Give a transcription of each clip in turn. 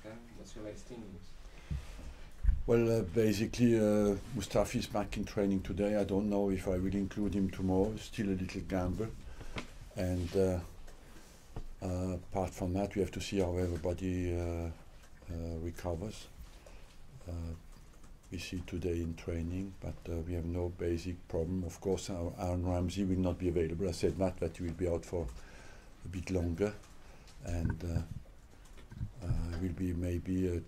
then. What's your latest team news? Well, basically, Mustafi is back in training today. I don't know if I will include him tomorrow. Still a little gamble. And apart from that, we have to see how everybody recovers. We see today in training, but we have no basic problem. Of course, our Aaron Ramsey will not be available. I said that he will be out for a bit longer, and will be maybe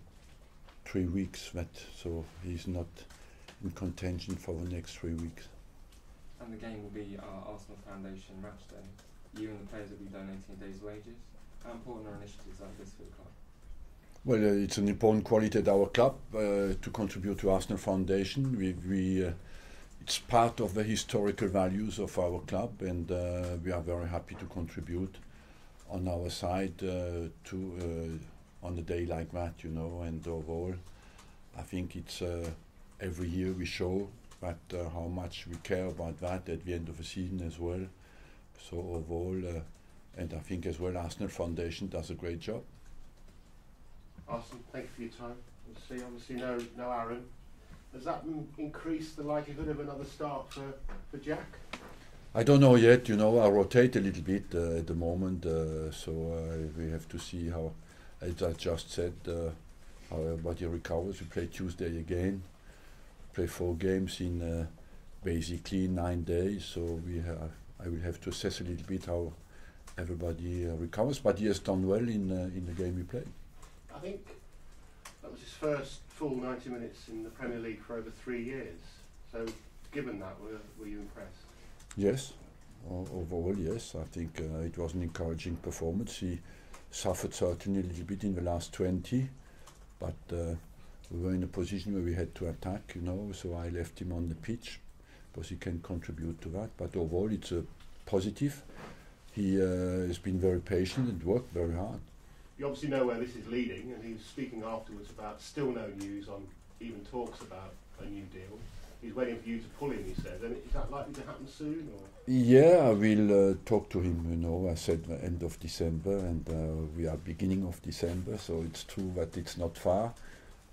3 weeks. So he's not in contention for the next 3 weeks. And the game will be our Arsenal Foundation match day. You and the players will be donating a day's wages. How important are initiatives like this for the club? Well, it's an important quality at our club to contribute to Arsenal Foundation. It's part of the historical values of our club, and we are very happy to contribute on our side on a day like that, you know. And overall, I think it's every year we show that how much we care about that at the end of the season as well. So overall, and I think as well, Arsenal Foundation does a great job. Arsene, thank you for your time. Obviously no Aaron. Does that increase the likelihood of another start for Jack? I don't know yet, you know. I rotate a little bit at the moment, so we have to see how, as I just said, how everybody recovers. We play Tuesday again, play 4 games in basically 9 days, so I will have to assess a little bit how everybody recovers, but he has done well in the game we played. I think that was his first full 90 minutes in the Premier League for over 3 years. So, given that, were you impressed? Yes, overall, yes. I think it was an encouraging performance. He suffered certainly a little bit in the last 20, but we were in a position where we had to attack, you know, so I left him on the pitch because he can contribute to that. But overall, it's a positive. He has been very patient and worked very hard. You obviously know where this is leading, and he was speaking afterwards about still no news on even talks about a new deal. He's waiting for you to pull him, he said. And is that likely to happen soon? Or? Yeah, I will talk to him, you know. I said the end of December, and we are beginning of December, so it's true that it's not far.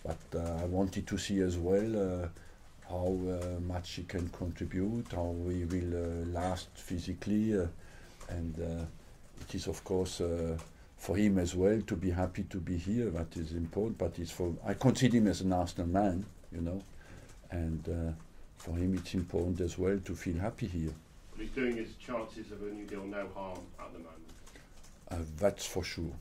But I wanted to see as well how much he can contribute, how he will last physically, and it is, of course, for him as well to be happy to be here. That is important, but I consider him as an Arsenal man, you know, and for him it's important as well to feel happy here. But he's doing his chances of a new deal no harm at the moment. That's for sure.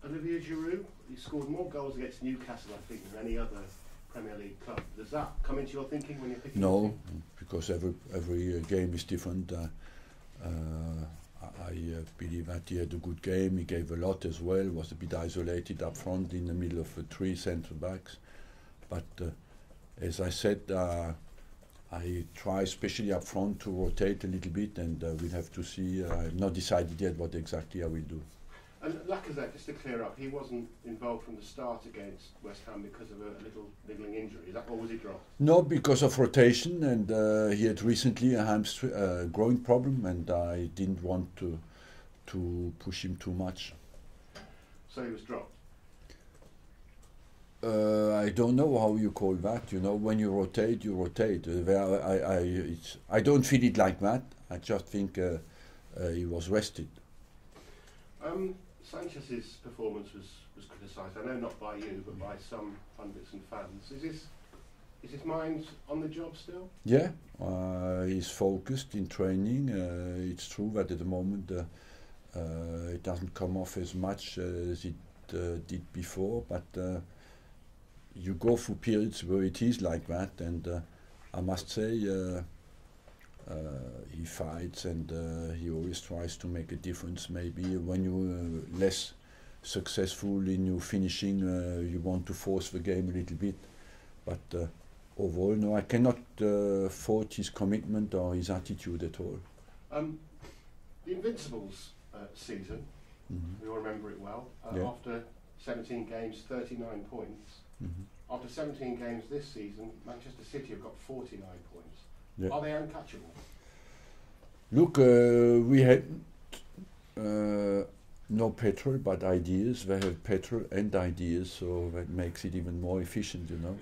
Olivier Giroud, he scored more goals against Newcastle, I think, than any other Premier League club. Does that come into your thinking when you're picking? No, because every game is different. I believe that he had a good game. He gave a lot as well. Was a bit isolated up front in the middle of the 3 centre backs. But as I said, I try especially up front to rotate a little bit, and we'll have to see. I've not decided yet what exactly I will do. And Lacazette, just to clear up, he wasn't involved from the start against West Ham because of a little niggling injury. Is that, or was he dropped? No, because of rotation, and he had recently a hamstring growing problem, and I didn't want to push him too much. So he was dropped? I don't know how you call that. You know, when you rotate, you rotate. I don't feel it like that. I just think he was rested. Sanchez's performance was criticised. I know not by you, but by some pundits and fans. Is his mind on the job still? Yeah, he's focused in training. It's true that at the moment it doesn't come off as much as it did before, but you go through periods where it is like that, and I must say he fights, and he always tries to make a difference. Maybe when you're less successful in your finishing, you want to force the game a little bit, but overall, no, I cannot fault his commitment or his attitude at all. The Invincibles season, we all remember it well, yeah. After 17 games, 39 points. After 17 games this season, Manchester City have got 49 points. Yeah. Are they uncatchable? Look, we had no petrol but ideas. They have petrol and ideas, so that makes it even more efficient, you know.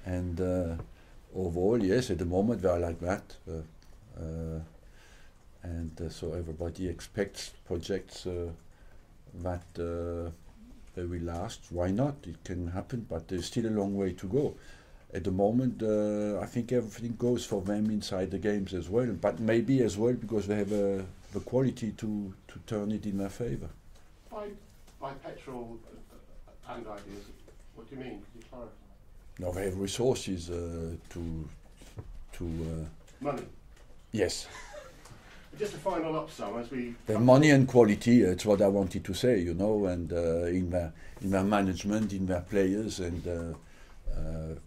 And overall, yes, at the moment they are like that. So everybody expects projects that they will last. Why not? It can happen, but there's still a long way to go. At the moment, I think everything goes for them inside the games as well, but maybe as well because they have the quality to turn it in their favour. By petrol and ideas, what do you mean? Could you clarify? Now they have resources to Money. yes. Just a final up sum as we. The money and quality, it's what I wanted to say, you know, and in their management, in their players, and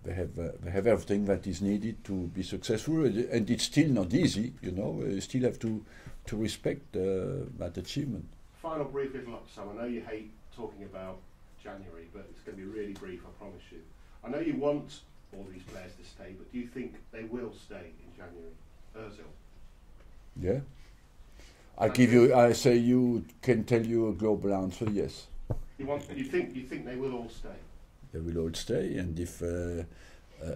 they have everything that is needed to be successful, and it's still not easy, you know. You still have to respect that achievement. Final brief little up sum. I know you hate talking about January, but it's going to be really brief, I promise you. I know you want all these players to stay, but do you think they will stay in January? Ozil? Yeah. I say you can tell you a global answer, yes. You think they will all stay? They will all stay, and if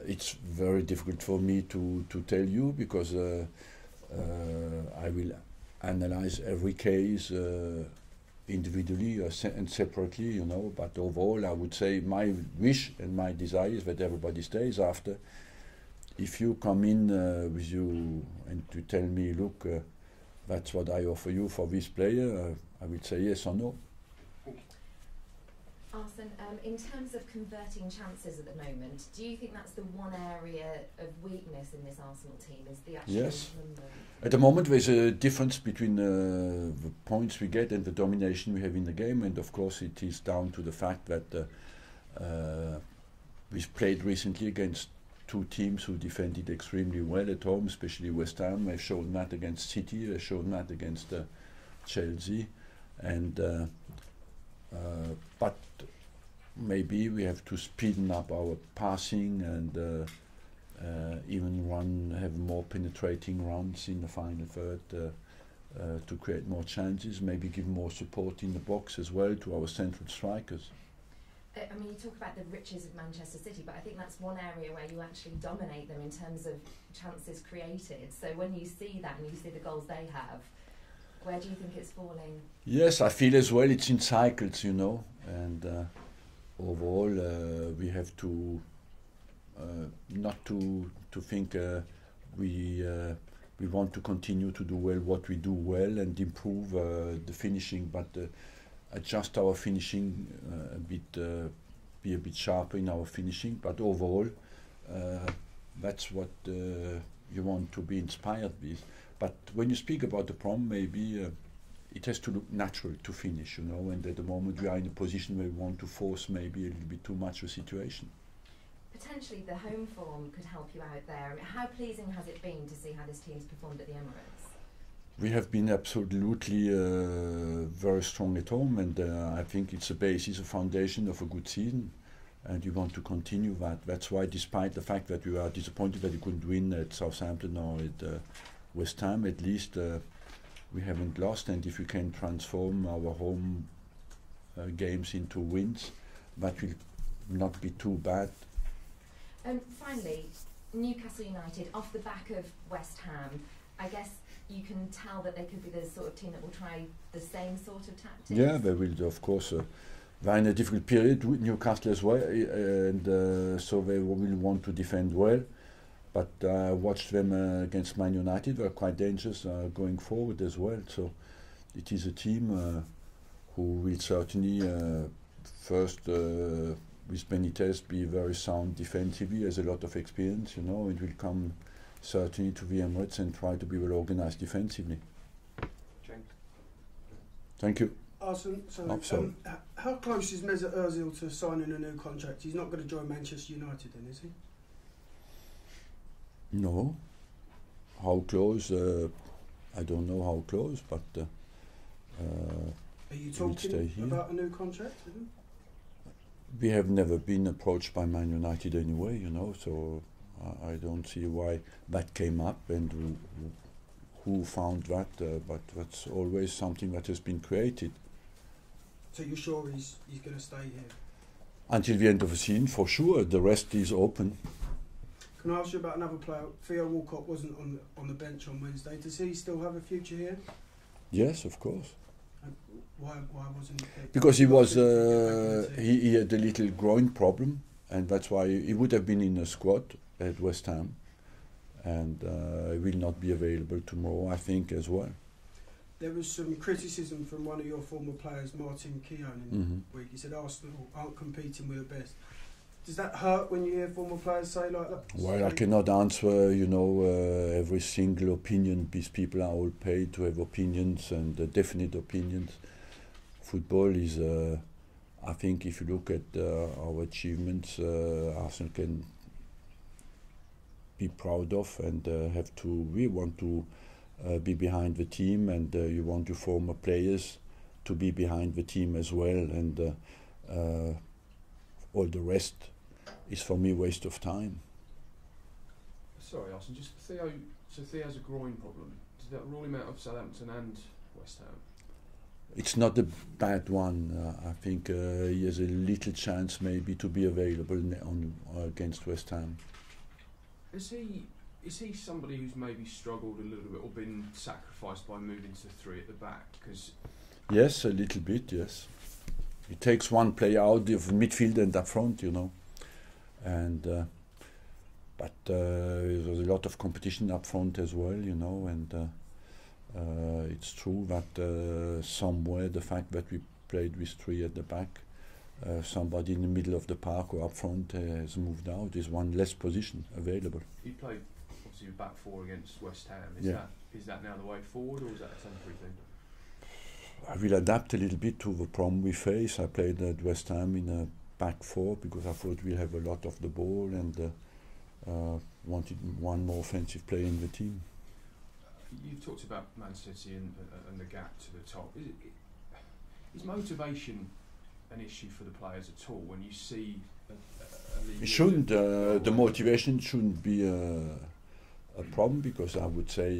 it's very difficult for me to tell you because I will analyze every case individually and separately, you know. But overall, I would say my wish and my desire is that everybody stays after. If you come in with you and to tell me, look, that's what I offer you for this player, I will say yes or no. Arsene, in terms of converting chances at the moment, do you think that's the one area of weakness in this Arsenal team, is the actual Yes. number? At the moment there's a difference between the points we get and the domination we have in the game, and of course it is down to the fact that we've played recently against two teams who defended extremely well at home, especially West Ham. They've shown that against City, they've shown that against Chelsea, and but maybe we have to speeden up our passing and even have more penetrating runs in the final third to create more chances, maybe give more support in the box as well to our central strikers. I mean, you talk about the riches of Manchester City, but I think that's one area where you actually dominate them in terms of chances created. So when you see that and you see the goals they have, where do you think it's falling? Yes, I feel as well it's in cycles, you know, and overall we have to not to think we want to continue to do well what we do well and improve the finishing, but adjust our finishing a bit, be a bit sharper in our finishing. But overall, that's what you want to be inspired with. But when you speak about the problem, maybe it has to look natural to finish, you know. And at the moment, we are in a position where we want to force maybe a little bit too much a situation. Potentially, the home form could help you out there. I mean, how pleasing has it been to see how this team's performed at the Emirates? We have been absolutely very strong at home, and I think it's a basis, a foundation of a good season, and we want to continue that. That's why, despite the fact that we are disappointed that we couldn't win at Southampton or at West Ham, at least we haven't lost, and if we can transform our home games into wins, that will not be too bad. Finally, Newcastle United, off the back of West Ham, I guess you can tell that they could be the sort of team that will try the same sort of tactics. Yeah, they will, of course. They're in a difficult period with Newcastle as well, and so they will want to defend well. But I watched them against Man United. They're quite dangerous going forward as well. So it is a team who will certainly first with Benitez be very sound defensively, has a lot of experience, you know. It will come certainly to the Emirates and try to be well organised defensively. Thank you. Arsene, how close is Mesut Ozil to signing a new contract? He's not going to join Manchester United then, is he? No. How close? I don't know how close, but are you talking about a new contract with him? We have never been approached by Man United anyway, you know, so I don't see why that came up and who found that, but that's always something that has been created. So you're sure he's going to stay here? Until the end of the season, for sure. The rest is open. Can I ask you about another player? Theo Walcott wasn't on the bench on Wednesday. Does he still have a future here? Yes, of course. Why wasn't he? Because he was he had a little groin problem, and that's why he would have been in the squad at West Ham, and he will not be available tomorrow, I think, as well. There was some criticism from one of your former players, Martin Keown, in the week. He said Arsenal aren't competing with the best. Does that hurt when you hear former players say like that? Well, I cannot answer, every single opinion. These people are all paid to have opinions and definite opinions. Football is, I think, if you look at our achievements, Arsenal can be proud of and we want to be behind the team, and you want your former players to be behind the team as well, and all the rest is for me waste of time. Sorry, Arsene, just Theo. So Theo's a groin problem. Does that rule him out of Southampton and West Ham? It's not a bad one. I think he has a little chance maybe to be available against West Ham. Is he somebody who's maybe struggled a little bit or been sacrificed by moving to three at the back? Because yes, a little bit. Yes, it takes one player out of midfield and up front, and but there's a lot of competition up front as well, and it's true that somewhere the fact that we played with three at the back, somebody in the middle of the park or up front has moved out. There's one less position available. He played obviously with back four against West Ham. Is that now the way forward, or is that a temporary thing? I will adapt a little bit to the problem we face. I played at West Ham in a back four because I thought we'll have a lot of the ball and wanted one more offensive player in the team. You've talked about Man City and the gap to the top. Is motivation an issue for the players at all when you see a league? It shouldn't. The motivation shouldn't be a problem, because I would say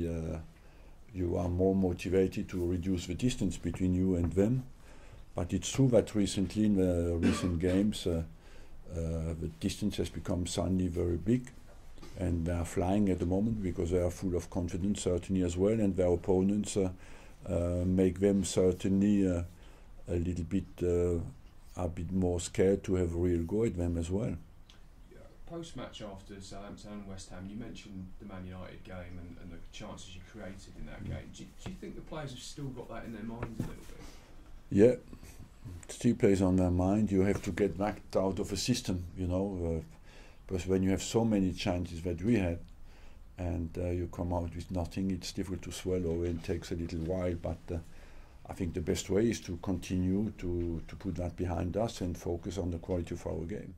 you are more motivated to reduce the distance between you and them. But it's true that recently, in the recent games, the distance has become suddenly very big, and they are flying at the moment because they are full of confidence, certainly as well, and their opponents make them certainly a little bit a bit more scared to have a real go at them as well. Post-match after Southampton and West Ham, you mentioned the Man United game and the chances you created in that game. Do you think the players have still got that in their minds a little bit? Yeah, it still plays on their mind. You have to get back out of a system, because when you have so many chances that we had and you come out with nothing, it's difficult to swallow and takes a little while. But I think the best way is to continue to put that behind us and focus on the quality of our game.